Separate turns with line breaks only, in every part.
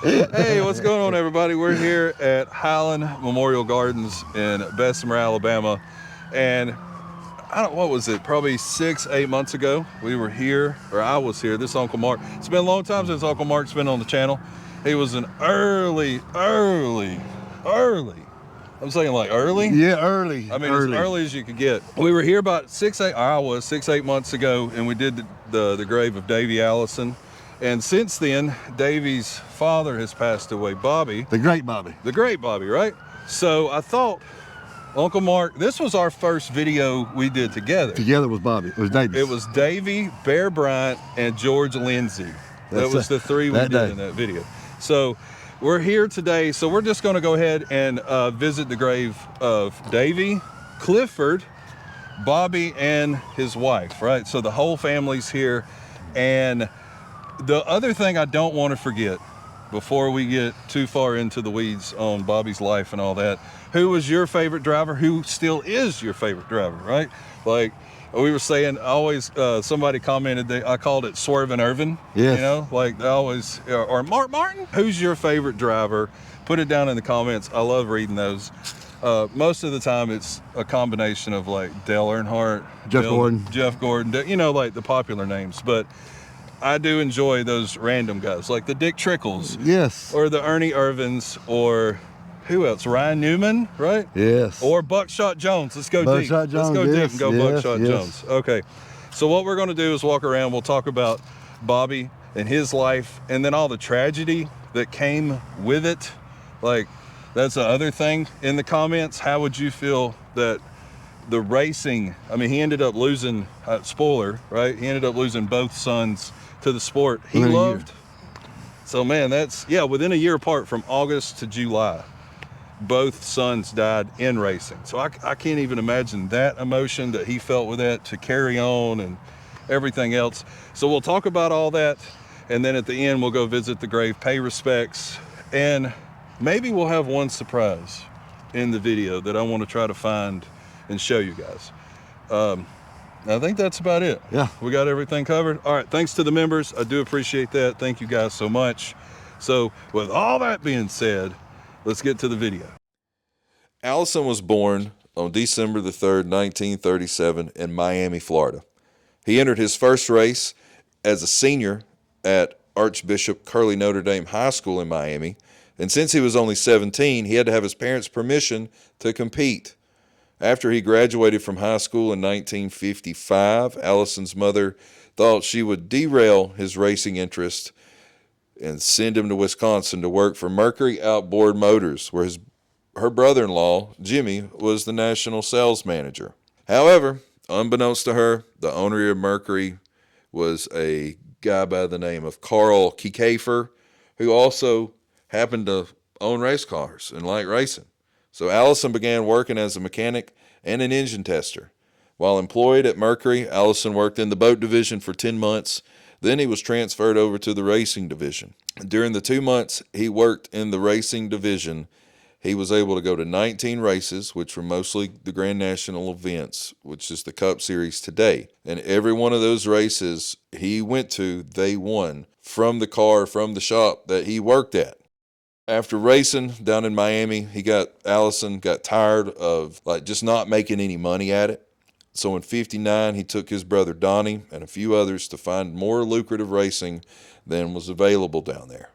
Hey, what's going on, everybody? We're here at Highland Memorial Gardens in Bessemer, Alabama, and what was it? Probably 6-8 months ago, we were here, or I was here. This Uncle Mark. It's been a long time since Uncle Mark's been on the channel. He was an early. I'm saying like early.
Yeah, early.
I mean, as early as you could get. We were here about 6-8 months ago, and we did the grave of Davey Allison. And since then, Davey's father has passed away, Bobby.
The great Bobby.
The great Bobby, right? So I thought, Uncle Mark, this was our first video we did together.
Together with Bobby. It was Davey.
It was Davey, Bear Bryant, and George Lindsay. That was the three we did in that video. So we're here today. So we're just going to go ahead and visit the grave of Davey, Clifford, Bobby, and his wife, right? So the whole family's here. And the other thing I don't want to forget before we get too far into the weeds on Bobby's life and all that, who was your favorite driver? Who still is your favorite driver, right? Like we were saying, always somebody commented that I called it Swervin' Irvin.
Yes.
You know, like they always, or Mark Martin. Who's your favorite driver? Put it down in the comments. I love reading those. Most of the time it's a combination of like Dale Earnhardt, Jeff Gordon, you know, like the popular names, but I do enjoy those random guys like the Dick Trickles.
Yes.
Or the Ernie Irvins, or who else? Ryan Newman, right?
Yes.
Or Buckshot Jones. Let's go deep.
Jones,
Let's go deep and go Buckshot
yes.
Jones. Okay. So what we're going to do is walk around. We'll talk about Bobby and his life, and then all the tragedy that came with it. Like, that's the other thing in the comments. How would you feel that the racing, I mean, he ended up losing, spoiler, right? He ended up losing both sons to the sport he loved. So man, that's, yeah, within a year apart from August to July, both sons died in racing. So I can't even imagine that emotion that he felt with that, to carry on and everything else. So we'll talk about all that, and then at the end we'll go visit the grave, pay respects, and maybe we'll have one surprise in the video that I want to try to find and show you guys. I think that's about it.
Yeah.
We got everything covered. All right, thanks to the members. I do appreciate that. Thank you guys so much. So with all that being said, let's get to the video. Allison was born on December the 3rd, 1937 in Miami, Florida. He entered his first race as a senior at Archbishop Curley Notre Dame High School in Miami. And since he was only 17, he had to have his parents' permission to compete. After he graduated from high school in 1955, Allison's mother thought she would derail his racing interest and send him to Wisconsin to work for Mercury Outboard Motors, where her brother-in-law, Jimmy, was the national sales manager. However, unbeknownst to her, the owner of Mercury was a guy by the name of Carl Kiefer, who also happened to own race cars and like racing. So Allison began working as a mechanic and an engine tester. While employed at Mercury, Allison worked in the boat division for 10 months. Then he was transferred over to the racing division. During the 2 months he worked in the racing division, he was able to go to 19 races, which were mostly the Grand National events, which is the Cup Series today. And every one of those races he went to, they won from the car, from the shop that he worked at. After racing down in Miami, Allison got tired of like just not making any money at it. So in '59, he took his brother Donnie and a few others to find more lucrative racing than was available down there.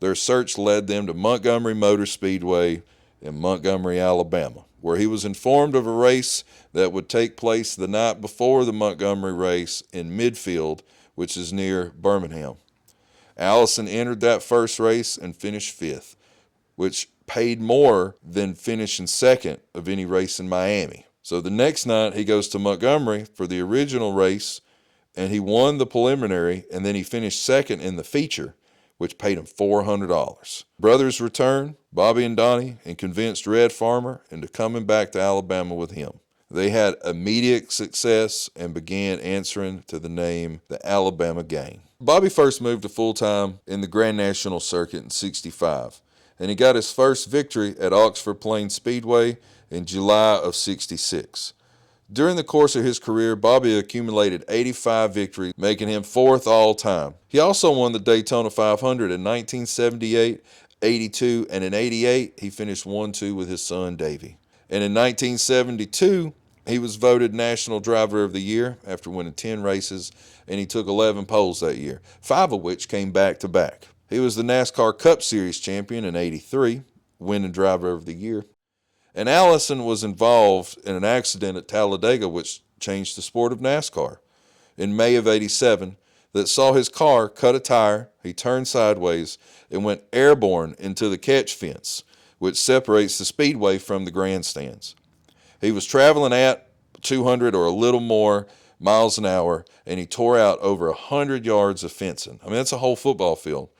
Their search led them to Montgomery Motor Speedway in Montgomery, Alabama, where he was informed of a race that would take place the night before the Montgomery race in Midfield, which is near Birmingham. Allison entered that first race and finished 5th, which paid more than finishing 2nd of any race in Miami. So the next night he goes to Montgomery for the original race, and he won the preliminary, and then he finished 2nd in the feature, which paid him $400. Brothers returned, Bobby and Donnie, and convinced Red Farmer into coming back to Alabama with him. They had immediate success and began answering to the name the Alabama Gang. Bobby first moved to full-time in the Grand National circuit in '65, and he got his first victory at Oxford Plains Speedway in July of '66. During the course of his career, Bobby accumulated 85 victories, making him 4th all-time. He also won the Daytona 500 in 1978, 82, and in 88, he finished 1-2 with his son, Davey. And in 1972, he was voted National Driver of the Year after winning 10 races, and he took 11 poles that year, 5 of which came back-to-back. He was the NASCAR Cup Series champion in 83, winning Driver of the Year. And Allison was involved in an accident at Talladega which changed the sport of NASCAR. In May of 87, that saw his car cut a tire, he turned sideways, and went airborne into the catch fence, which separates the speedway from the grandstands. He was traveling at 200 or a little more miles an hour, and he tore out over 100 yards of fencing. I mean, that's a whole football field.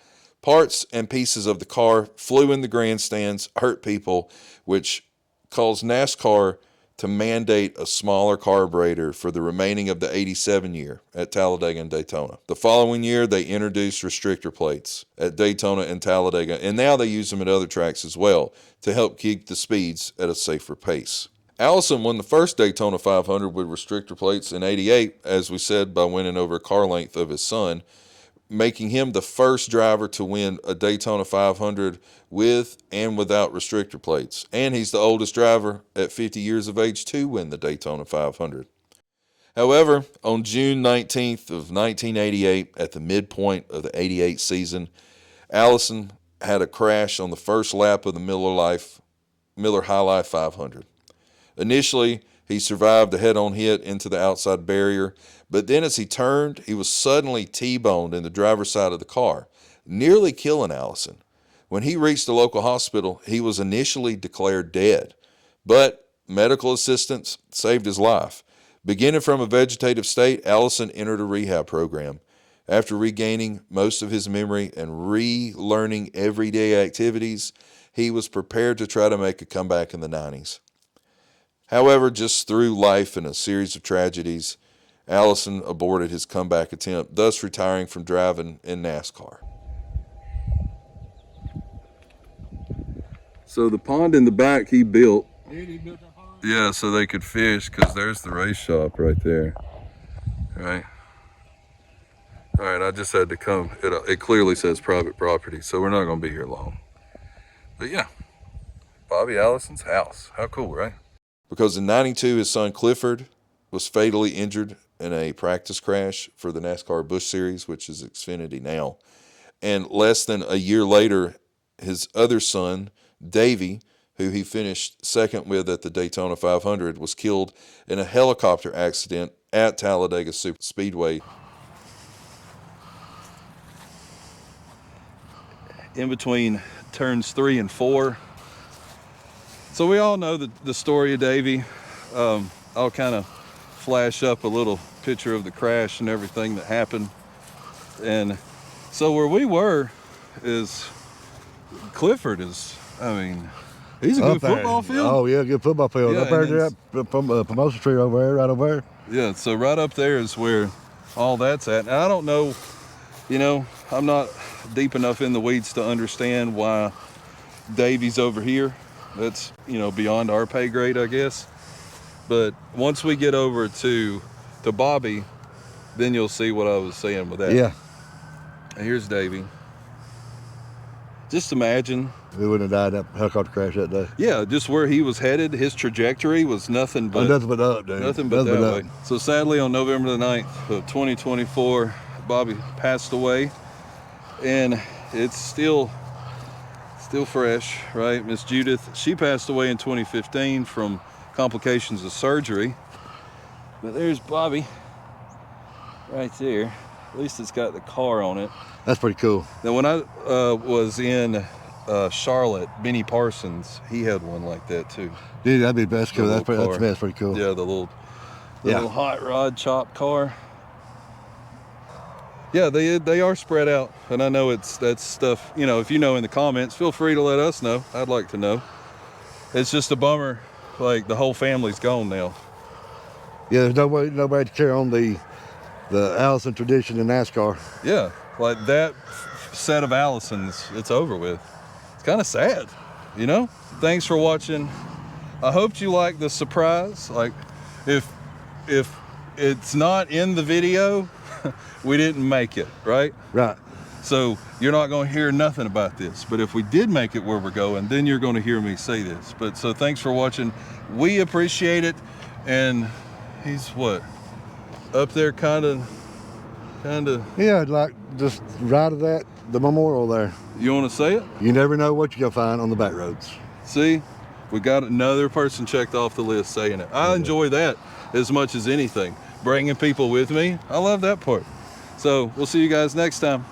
Parts and pieces of the car flew in the grandstands, hurt people, which caused NASCAR to mandate a smaller carburetor for the remaining of the 87 year at Talladega and Daytona. The following year, they introduced restrictor plates at Daytona and Talladega, and now they use them at other tracks as well to help keep the speeds at a safer pace. Allison won the first Daytona 500 with restrictor plates in 88, as we said, by winning over a car length of his son, making him the first driver to win a Daytona 500 with and without restrictor plates. And he's the oldest driver at 50 years of age to win the Daytona 500. However, on June 19th of 1988, at the midpoint of the 88 season, Allison had a crash on the first lap of the Miller High Life 500. Initially, he survived a head-on hit into the outside barrier, but then as he turned, he was suddenly T-boned in the driver's side of the car, nearly killing Allison. When he reached the local hospital, he was initially declared dead, but medical assistance saved his life. Beginning from a vegetative state, Allison entered a rehab program. After regaining most of his memory and relearning everyday activities, he was prepared to try to make a comeback in the 90s. However, just through life and a series of tragedies, Allison aborted his comeback attempt, thus retiring from driving in NASCAR. So the pond in the back he built. Yeah, so they could fish, because there's the race shop right there. Right. All right, I just had to come. It clearly says private property, so we're not going to be here long. But yeah, Bobby Allison's house. How cool, right? Because in 92, his son Clifford was fatally injured in a practice crash for the NASCAR Busch Series, which is Xfinity now. And less than a year later, his other son, Davey, who he finished second with at the Daytona 500, was killed in a helicopter accident at Talladega Superspeedway. In between turns 3 and 4. So we all know the story of Davey. I'll kind of flash up a little picture of the crash and everything that happened. And so where we were is Clifford is, I mean, he's a good football field.
Oh yeah, good football field.
Yeah,
up there, from promotion tree over there, right over there.
Yeah, so right up there is where all that's at. And I don't know, I'm not deep enough in the weeds to understand why Davey's over here. That's, beyond our pay grade, I guess. But once we get over to Bobby, then you'll see what I was saying with that.
Yeah.
And here's Davey. Just imagine.
We wouldn't have died in that helicopter crash that day.
Yeah, just where he was headed, his trajectory was nothing but
up, dude.
Nothing but that way. So sadly, on November the 9th of 2024, Bobby passed away. And it's still fresh, right? Miss Judith, she passed away in 2015 from complications of surgery. But there's Bobby right there. At least it's got the car on it.
That's pretty cool.
Now when I was in Charlotte, Benny Parsons, he had one like that too.
Dude, that'd be best cool. That's pretty cool.
Yeah, the little hot rod chop car. Yeah, they are spread out, and I know that's stuff, if you know in the comments, feel free to let us know. I'd like to know. It's just a bummer, like the whole family's gone now.
Yeah, there's nobody to carry on the Allison tradition in NASCAR.
Yeah, like that set of Allisons, it's over with. It's kind of sad, Thanks for watching. I hope you like the surprise. Like, if if it's not in the video, we didn't make it, right?
Right.
So you're not going to hear nothing about this. But if we did make it where we're going, then you're going to hear me say this. But so thanks for watching. We appreciate it. And he's what? Up there kind of.
Yeah, like just right of that, the memorial there.
You want to say it?
You never know what you're gonna find on the back roads.
See, we got another person checked off the list saying it. I enjoy that as much as anything. Bringing people with me, I love that part. So we'll see you guys next time.